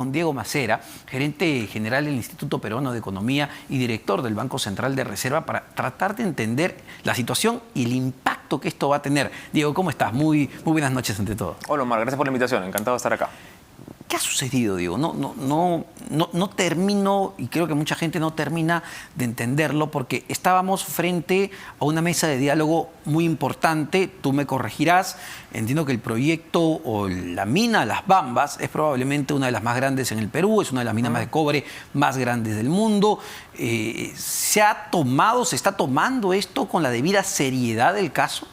Con Diego Macera, gerente general del Instituto Peruano de Economía y director del Banco Central de Reserva, para tratar de entender la situación y el impacto que esto va a tener. Diego, ¿cómo estás? Muy buenas noches ante todo. Hola Omar, gracias por la invitación, encantado de estar acá. ¿Qué ha sucedido, Diego? No termino, y creo que mucha gente no termina de entenderlo, porque estábamos frente a una mesa de diálogo muy importante. Tú me corregirás. Entiendo que el proyecto o la mina Las Bambas es probablemente una de las más grandes en el Perú, es una de las minas de cobre más grandes del mundo. ¿Se está tomando esto con la debida seriedad del caso?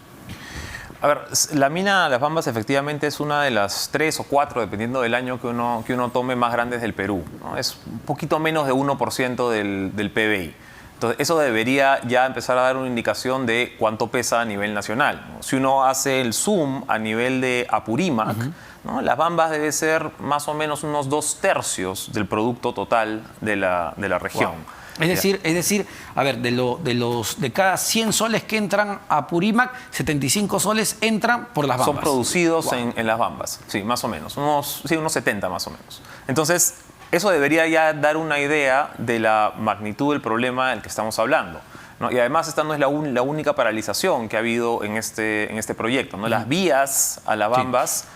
A ver, la mina Las Bambas efectivamente es una de las 3 o 4, dependiendo del año que uno tome, más grandes del Perú, ¿no? Es un poquito menos de 1% del PBI. Entonces, eso debería ya empezar a dar una indicación de cuánto pesa a nivel nacional, ¿no? Si uno hace el zoom a nivel de Apurímac, ¿no? Las Bambas debe ser más o menos unos 2/3 del producto total de la región. Wow. Es decir, a ver, de cada 100 soles que entran a Apurímac, 75 soles entran por Las Bambas. Son producidos en Las Bambas, sí, más o menos, unos 70 más o menos. Entonces, eso debería ya dar una idea de la magnitud del problema del que estamos hablando, ¿no? Y además esta no es la única paralización que ha habido en este proyecto, ¿no? Las vías a Las Bambas,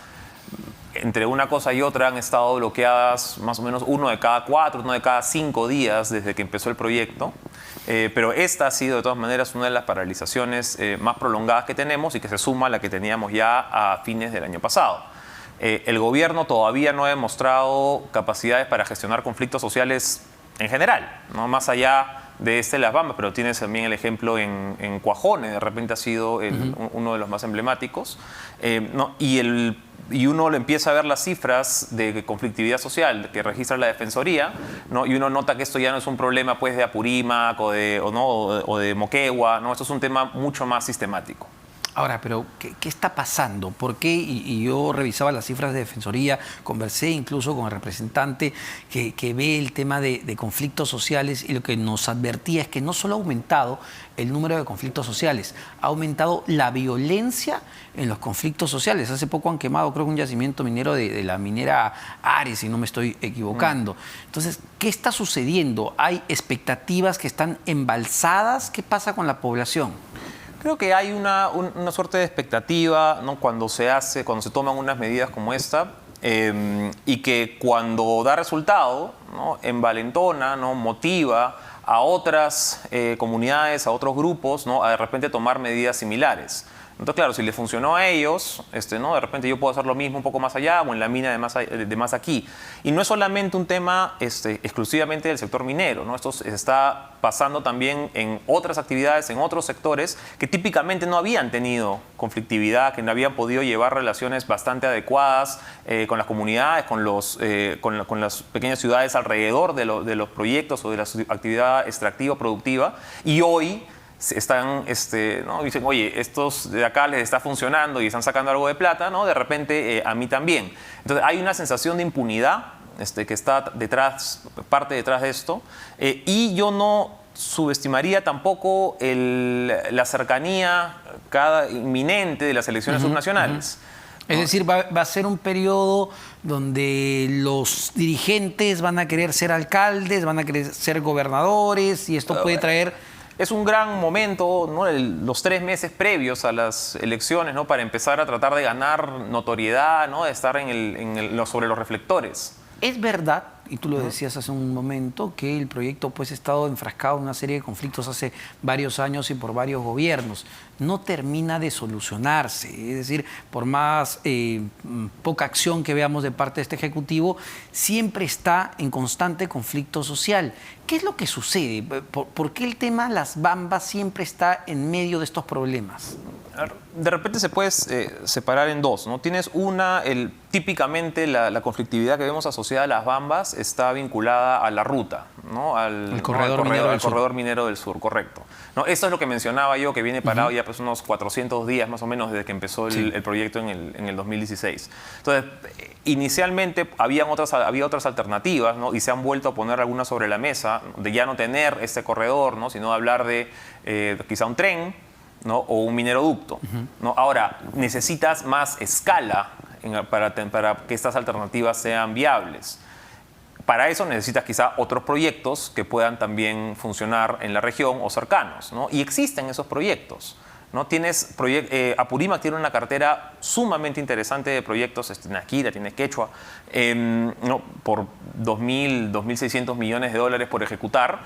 entre una cosa y otra, han estado bloqueadas más o menos 1 de cada 4, 1 de cada 5 días desde que empezó el proyecto. Pero esta ha sido de todas maneras una de las paralizaciones más prolongadas que tenemos y que se suma a la que teníamos ya a fines del año pasado. El gobierno todavía no ha demostrado capacidades para gestionar conflictos sociales en general, ¿no? Más allá de Las Bambas, pero tienes también el ejemplo en Cuajone, de repente ha sido uno de los más emblemáticos, ¿no? Y uno le empieza a ver las cifras de conflictividad social que registra la Defensoría, ¿no? Y uno nota que esto ya no es un problema, pues, de Apurímac o de Moquegua, ¿no? Esto es un tema mucho más sistemático. Ahora, pero ¿qué está pasando? ¿Por qué? Y yo revisaba las cifras de Defensoría, conversé incluso con el representante que ve el tema de conflictos sociales, y lo que nos advertía es que no solo ha aumentado el número de conflictos sociales, ha aumentado la violencia en los conflictos sociales. Hace poco han quemado, creo que un yacimiento minero de la minera Ares, si no me estoy equivocando. Entonces, ¿qué está sucediendo? ¿Hay expectativas que están embalsadas? ¿Qué pasa con la población? Creo que hay una suerte de expectativa, ¿no? Cuando se toman unas medidas como esta, y que cuando da resultado, ¿no? Envalentona, ¿no? Motiva a otras comunidades, a otros grupos, ¿no? A de repente tomar medidas similares. Entonces, claro, si le funcionó a ellos, ¿no? De repente yo puedo hacer lo mismo un poco más allá o en la mina de más aquí. Y no es solamente un tema exclusivamente del sector minero, ¿no? Esto se está pasando también en otras actividades, en otros sectores que típicamente no habían tenido conflictividad, que no habían podido llevar relaciones bastante adecuadas con las comunidades, con las pequeñas ciudades alrededor de los proyectos o de la actividad extractiva productiva. Y hoy están, ¿no? Dicen, oye, estos de acá les está funcionando y están sacando algo de plata, ¿no? De repente a mí también. Entonces hay una sensación de impunidad que está parte detrás de esto, y yo no subestimaría tampoco la cercanía inminente de las elecciones subnacionales. Es decir, va a ser un periodo donde los dirigentes van a querer ser alcaldes, van a querer ser gobernadores, y esto puede traer... Es un gran momento, ¿no? Los 3 meses previos a las elecciones, ¿no? Para empezar a tratar de ganar notoriedad, ¿no? De estar sobre los reflectores. Es verdad, y tú lo decías hace un momento, que el proyecto pues ha estado enfrascado en una serie de conflictos hace varios años y por varios gobiernos. No termina de solucionarse. Es decir, por más poca acción que veamos de parte de este Ejecutivo, siempre está en constante conflicto social. ¿Qué es lo que sucede? ¿Por qué el tema Las Bambas siempre está en medio de estos problemas? De repente se puede separar en dos, ¿no? Tienes típicamente la conflictividad que vemos asociada a Las Bambas está vinculada a la ruta, ¿no? Al corredor minero del sur, correcto. ¿No? Esto es lo que mencionaba yo, que viene parado ya pues unos 400 días más o menos desde que empezó el proyecto en el 2016. Entonces, inicialmente había otras alternativas, ¿no? Y se han vuelto a poner algunas sobre la mesa, de ya no tener este corredor, ¿no? Sino de hablar de quizá un tren, ¿no? O un mineroducto, ¿no? Ahora, necesitas más escala para que estas alternativas sean viables. para eso necesitas quizá otros proyectos que puedan también funcionar en la región o cercanos, ¿no? Y existen esos proyectos, ¿no? Apurímac tiene una cartera sumamente interesante de proyectos, tienes Akira, tienes Quechua, ¿no? Por 2.600 millones de dólares por ejecutar.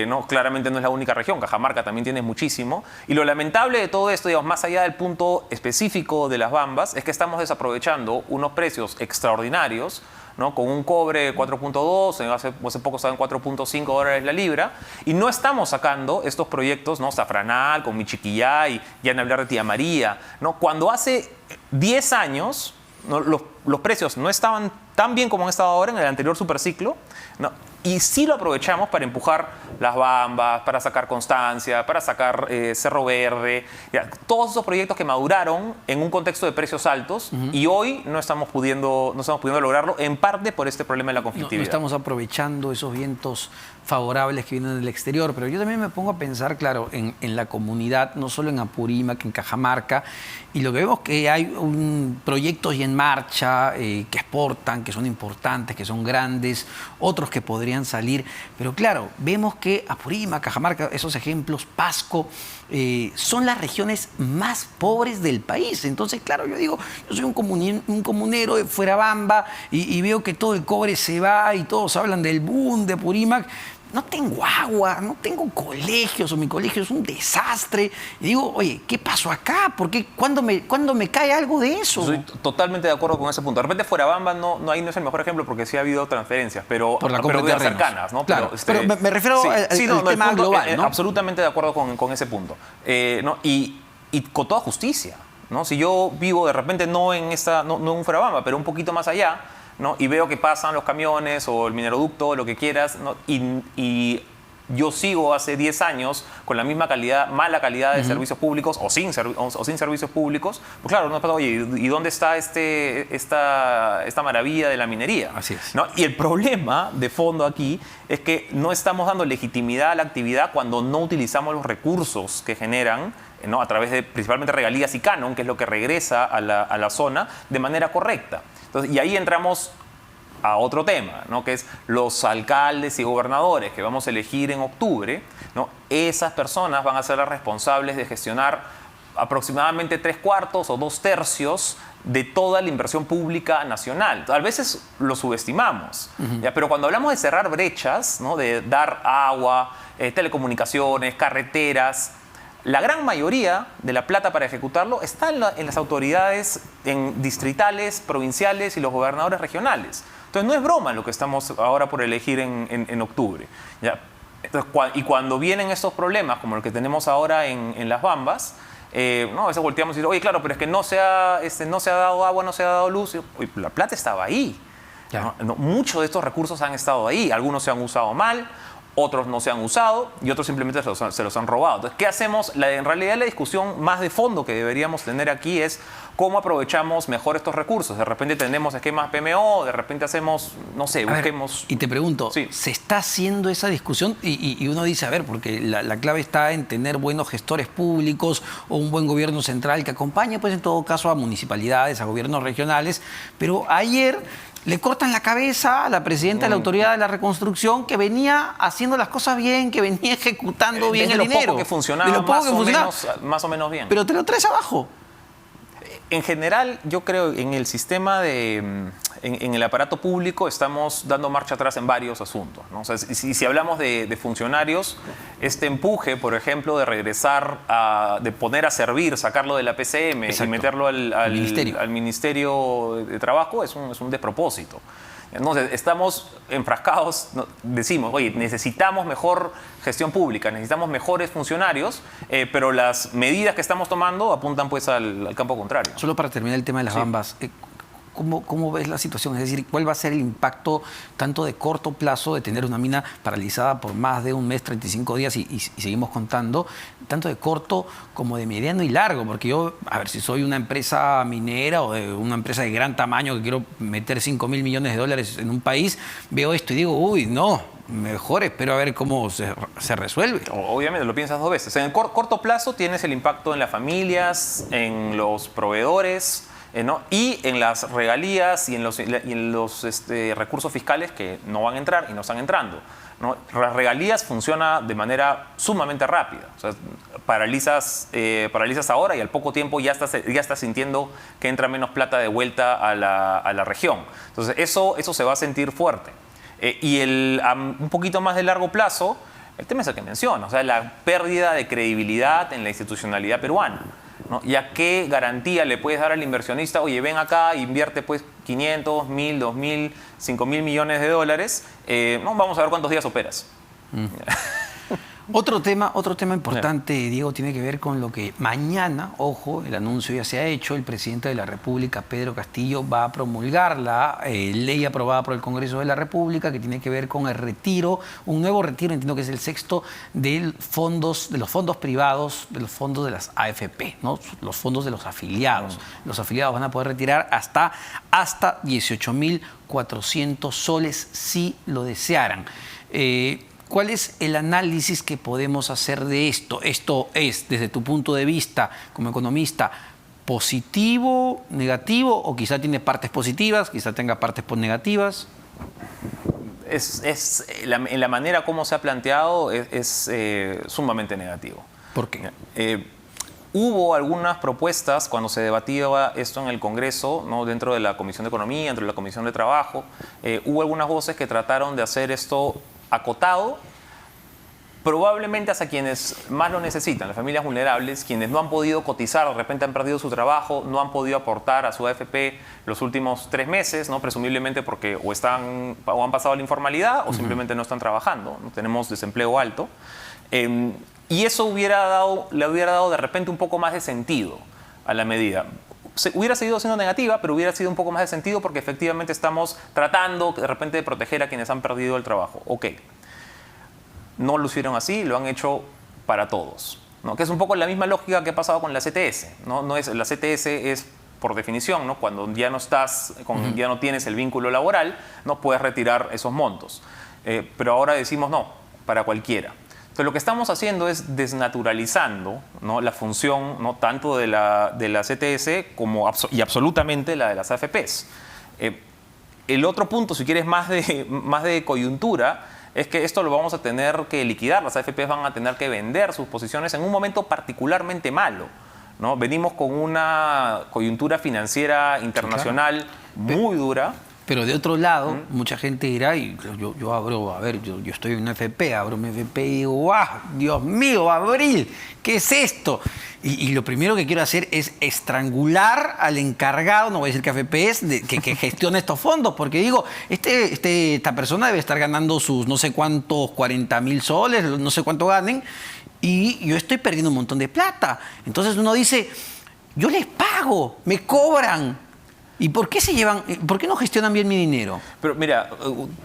No, claramente no es la única región, Cajamarca también tiene muchísimo. Y lo lamentable de todo esto, digamos, más allá del punto específico de las bambas, es que estamos desaprovechando unos precios extraordinarios, ¿no? Con un cobre 4.2, hace poco estaban 4.5 dólares la libra, y no estamos sacando estos proyectos, ¿no? Safranal, con Michiquillay, ya en hablar de Tía María, ¿no? Cuando hace 10 años, ¿no? Los precios no estaban tan bien como han estado ahora en el anterior superciclo, ¿no? Y sí lo aprovechamos para empujar las bambas, para sacar Constancia, para sacar Cerro Verde, ya, todos esos proyectos que maduraron en un contexto de precios altos y hoy no estamos pudiendo lograrlo, en parte por este problema de la conflictividad. No estamos aprovechando esos vientos favorables que vienen del exterior, pero yo también me pongo a pensar, claro, en la comunidad, no solo en Apurímac, en Cajamarca, y lo que vemos que hay proyectos ya en marcha que exportan, que son importantes, que son grandes, otros que podrían salir, pero claro, vemos que Apurímac, Cajamarca, esos ejemplos, Pasco, son las regiones más pobres del país. Entonces, claro, yo digo, yo soy un comunero de Fuerabamba y veo que todo el cobre se va y todos hablan del boom de Apurímac. No tengo agua, no tengo colegios, o mi colegio es un desastre. Y digo, oye, ¿qué pasó acá? ¿Por qué? ¿Cuándo me cae algo de eso? Estoy totalmente de acuerdo con ese punto. De repente Fuerabamba ahí no es el mejor ejemplo porque sí ha habido transferencias, pero por la compra de cercanas, ¿no? Claro, pero me refiero al tema punto, global, ¿no? Absolutamente de acuerdo con ese punto. ¿No? Y con toda justicia, ¿no? Si yo vivo de repente no en Fuerabamba, pero un poquito más allá, ¿no? Y veo que pasan los camiones o el mineroducto, lo que quieras, ¿no? Y yo sigo hace 10 años con la misma mala calidad de servicios públicos o sin servicios públicos, pues claro, no pasa, oye, ¿y dónde está esta maravilla de la minería? Así es. ¿No? Y el problema de fondo aquí es que no estamos dando legitimidad a la actividad cuando no utilizamos los recursos que generan, ¿no? A través de principalmente regalías y canon, que es lo que regresa a la zona, de manera correcta. Entonces, y ahí entramos a otro tema, ¿no? Que es los alcaldes y gobernadores que vamos a elegir en octubre, ¿no? Esas personas van a ser las responsables de gestionar aproximadamente 3/4 o 2/3 de toda la inversión pública nacional. A veces lo subestimamos, ¿ya? Pero cuando hablamos de cerrar brechas, ¿no? De dar agua, telecomunicaciones, carreteras, la gran mayoría de la plata para ejecutarlo está en las autoridades distritales, provinciales y los gobernadores regionales. Entonces no es broma lo que estamos ahora por elegir en octubre, ¿ya? Entonces, y cuando vienen estos problemas como el que tenemos ahora en Las Bambas, ¿no? A veces volteamos y decimos, oye, claro, pero es que no se ha dado agua, no se ha dado luz. Oye, la plata estaba ahí. Ya. ¿No? Muchos de estos recursos han estado ahí. Algunos se han usado mal, otros no se han usado y otros simplemente se los han robado. Entonces, ¿qué hacemos? En realidad la discusión más de fondo que deberíamos tener aquí es cómo aprovechamos mejor estos recursos. De repente tenemos esquemas PMO, de repente hacemos, no sé, busquemos... Y te pregunto, sí. ¿Se está haciendo esa discusión? Y uno dice, a ver, porque la clave está en tener buenos gestores públicos o un buen gobierno central que acompañe, pues en todo caso, a municipalidades, a gobiernos regionales. Pero ayer le cortan la cabeza a la presidenta de la Autoridad de la Reconstrucción, que venía haciendo las cosas bien, que venía ejecutando bien el dinero. De lo poco que funcionaba, más o menos bien. Pero te lo traes abajo. En general, yo creo en el sistema en el aparato público estamos dando marcha atrás en varios asuntos, ¿no? O sea, si hablamos de funcionarios, este empuje, por ejemplo, de regresar, de poner a servir, sacarlo de la PCM Exacto. y meterlo al Ministerio de Trabajo es un despropósito. Entonces, estamos enfrascados, decimos, oye, necesitamos mejor gestión pública, necesitamos mejores funcionarios, pero las medidas que estamos tomando apuntan pues al campo contrario. Solo para terminar el tema de las bambas, ¿cómo ves la situación? Es decir, ¿cuál va a ser el impacto tanto de corto plazo de tener una mina paralizada por más de un mes, 35 días y seguimos contando, tanto de corto como de mediano y largo? Porque yo, a ver, si soy una empresa minera o de una empresa de gran tamaño que quiero meter $5.000 millones en un país, veo esto y digo, uy, no, mejor espero a ver cómo se resuelve. Obviamente, lo piensas dos veces. En el corto plazo tienes el impacto en las familias, en los proveedores, ¿no? Y en las regalías y en los recursos fiscales que no van a entrar y no están entrando, ¿no? Las regalías funciona de manera sumamente rápida. O sea, paralizas ahora y al poco tiempo ya estás sintiendo que entra menos plata de vuelta a la región. Entonces, eso se va a sentir fuerte. Y un poquito más de largo plazo, el tema es el que menciono, o sea, la pérdida de credibilidad en la institucionalidad peruana, ¿no? ¿Y a qué garantía le puedes dar al inversionista? Oye, ven acá, invierte pues 500, 1000, 2000, 5000 millones de dólares. No, vamos a ver cuántos días operas. Otro tema importante, Diego, tiene que ver con lo que mañana, ojo, el anuncio ya se ha hecho, el presidente de la República, Pedro Castillo, va a promulgar la ley aprobada por el Congreso de la República que tiene que ver con el retiro, un nuevo retiro, entiendo que es el sexto, de los fondos privados, de los fondos de las AFP, ¿no? Los fondos de los afiliados. Los afiliados van a poder retirar hasta 18.400 soles si lo desearan. ¿Cuál es el análisis que podemos hacer de esto? ¿Esto es, desde tu punto de vista como economista, positivo, negativo, o quizá tiene partes positivas, quizá tenga partes negativas? En la manera como se ha planteado es sumamente negativo. ¿Por qué? Hubo algunas propuestas cuando se debatía esto en el Congreso, ¿no? Dentro de la Comisión de Economía, dentro de la Comisión de Trabajo. Hubo algunas voces que trataron de hacer esto acotado, probablemente hasta quienes más lo necesitan, las familias vulnerables, quienes no han podido cotizar, de repente han perdido su trabajo, no han podido aportar a su AFP los últimos 3 meses, ¿no? Presumiblemente porque o han pasado a la informalidad o simplemente no están trabajando, ¿no? Tenemos desempleo alto. Y eso le hubiera dado de repente un poco más de sentido a la medida. Hubiera seguido siendo negativa, pero hubiera sido un poco más de sentido porque efectivamente estamos tratando de repente de proteger a quienes han perdido el trabajo. Ok. No lo hicieron así, lo han hecho para todos, ¿no? Que es un poco la misma lógica que ha pasado con la CTS, ¿no? La CTS es, por definición, ¿no? Cuando ya no ya no tienes el vínculo laboral, no puedes retirar esos montos. Pero ahora decimos no, para cualquiera. Entonces, lo que estamos haciendo es desnaturalizando, ¿no? La función, ¿no? Tanto de la CTS y absolutamente la de las AFPs. El otro punto, si quieres más de coyuntura, es que esto lo vamos a tener que liquidar. Las AFPs van a tener que vender sus posiciones en un momento particularmente malo, ¿no? Venimos con una coyuntura financiera internacional muy dura. Pero de otro lado, mucha gente dirá, y yo estoy en una FP, abro mi FP y digo, ¡guau! Dios mío, abril, ¿qué es esto? Y lo primero que quiero hacer es estrangular al encargado, no voy a decir que AFP es, que gestiona estos fondos, porque digo, esta persona debe estar ganando sus no sé cuántos 40.000 soles, no sé cuánto ganen, y yo estoy perdiendo un montón de plata. Entonces uno dice, yo les pago, me cobran. ¿Y por qué no gestionan bien mi dinero? Pero mira,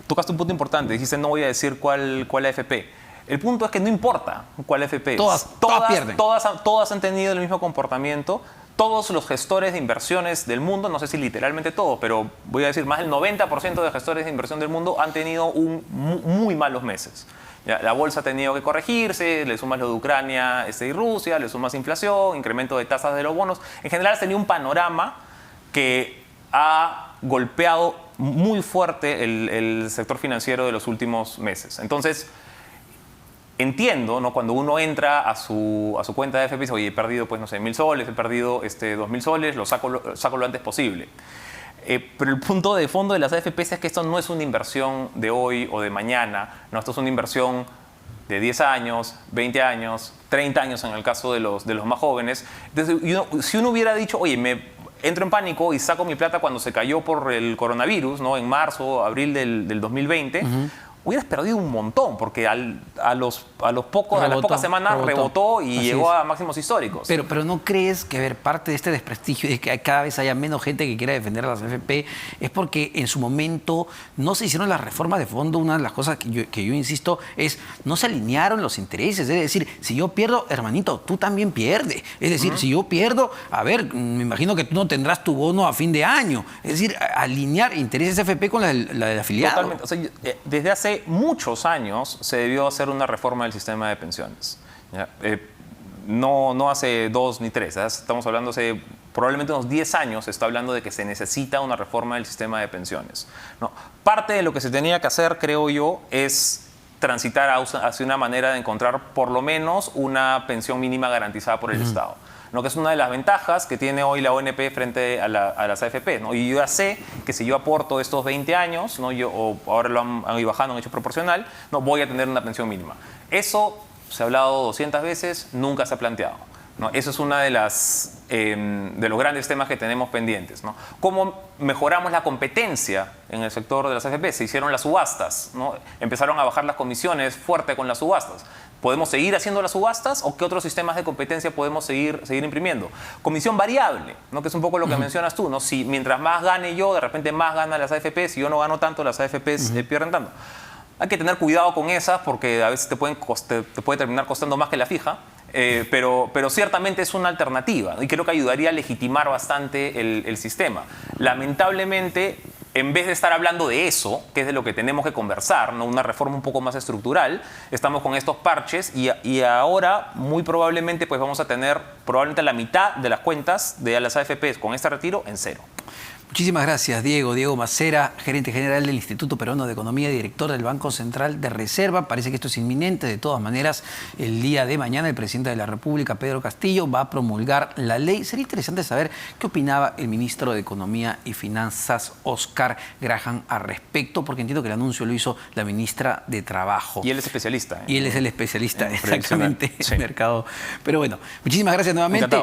tocaste un punto importante. Dijiste, no voy a decir cuál AFP. El punto es que no importa cuál AFP. Todas pierden. Todas han tenido el mismo comportamiento. Todos los gestores de inversiones del mundo, no sé si literalmente todos, pero voy a decir más del 90% de gestores de inversión del mundo han tenido muy malos meses. Ya, la bolsa ha tenido que corregirse, le sumas lo de Ucrania y Rusia, le sumas inflación, incremento de tasas de los bonos. En general, has tenido un panorama que ha golpeado muy fuerte el sector financiero de los últimos meses. Entonces, entiendo, ¿no? Cuando uno entra a su cuenta de AFP y dice, oye, he perdido, pues, no sé, 1.000 soles, he perdido 2.000 soles, lo saco lo antes posible. Pero el punto de fondo de las AFPs es que esto no es una inversión de hoy o de mañana, no, esto es una inversión de 10 años, 20 años, 30 años en el caso de los más jóvenes. Entonces, si uno hubiera dicho, oye, entro en pánico y saco mi plata cuando se cayó por el coronavirus, ¿no? En marzo, abril del 2020, hubieras perdido un montón, porque a las pocas semanas rebotó y llegó a máximos históricos. Pero ¿no crees que parte de este desprestigio y que cada vez haya menos gente que quiera defender a las AFP es porque en su momento no se hicieron las reformas de fondo? Una de las cosas que yo insisto es, no se alinearon los intereses. Es decir, si yo pierdo, hermanito, tú también pierdes. Es decir, si yo pierdo, me imagino que tú no tendrás tu bono a fin de año. Es decir, alinear intereses AFP con la del afiliado. Totalmente. O sea, desde hace muchos años se debió hacer una reforma del sistema de pensiones. ¿Ya? No hace 2 ni 3, ¿sabes? Estamos hablando hace probablemente unos 10 años se está hablando de que se necesita una reforma del sistema de pensiones, ¿no? Parte de lo que se tenía que hacer, creo yo, es transitar hacia una manera de encontrar por lo menos una pensión mínima garantizada por el Estado, ¿no? Que es una de las ventajas que tiene hoy la ONP frente a las AFP, ¿no? Y yo ya sé que si yo aporto estos 20 años, ¿no? o ahora lo han ido bajando, han hecho proporcional, no voy a tener una pensión mínima. Eso se ha hablado 200 veces, nunca se ha planteado, ¿no? Eso es uno de los grandes temas que tenemos pendientes, ¿no? ¿Cómo mejoramos la competencia en el sector de las AFP? Se hicieron las subastas, ¿no? Empezaron a bajar las comisiones fuerte con las subastas. ¿Podemos seguir haciendo las subastas o qué otros sistemas de competencia podemos seguir imprimiendo? Comisión variable, ¿no? Que es un poco lo que mencionas tú, ¿no? Si mientras más gane yo, de repente más ganan las AFP, si yo no gano tanto, las AFPs pierden tanto. Hay que tener cuidado con esas porque a veces te puede terminar costando más que la fija, pero ciertamente es una alternativa, ¿no? Y creo que ayudaría a legitimar bastante el sistema. Lamentablemente, en vez de estar hablando de eso, que es de lo que tenemos que conversar, ¿no? Una reforma un poco más estructural, estamos con estos parches y ahora muy probablemente pues vamos a tener probablemente la mitad de las cuentas de las AFPs con este retiro en cero. Muchísimas gracias, Diego. Diego Macera, gerente general del Instituto Peruano de Economía y director del Banco Central de Reserva. Parece que esto es inminente. De todas maneras, el día de mañana el presidente de la República, Pedro Castillo, va a promulgar la ley. Sería interesante saber qué opinaba el ministro de Economía y Finanzas, Oscar Graham, al respecto, porque entiendo que el anuncio lo hizo la ministra de Trabajo. Y él es especialista. Y él es el especialista, en exactamente, sí. en mercado. Pero bueno, muchísimas gracias nuevamente.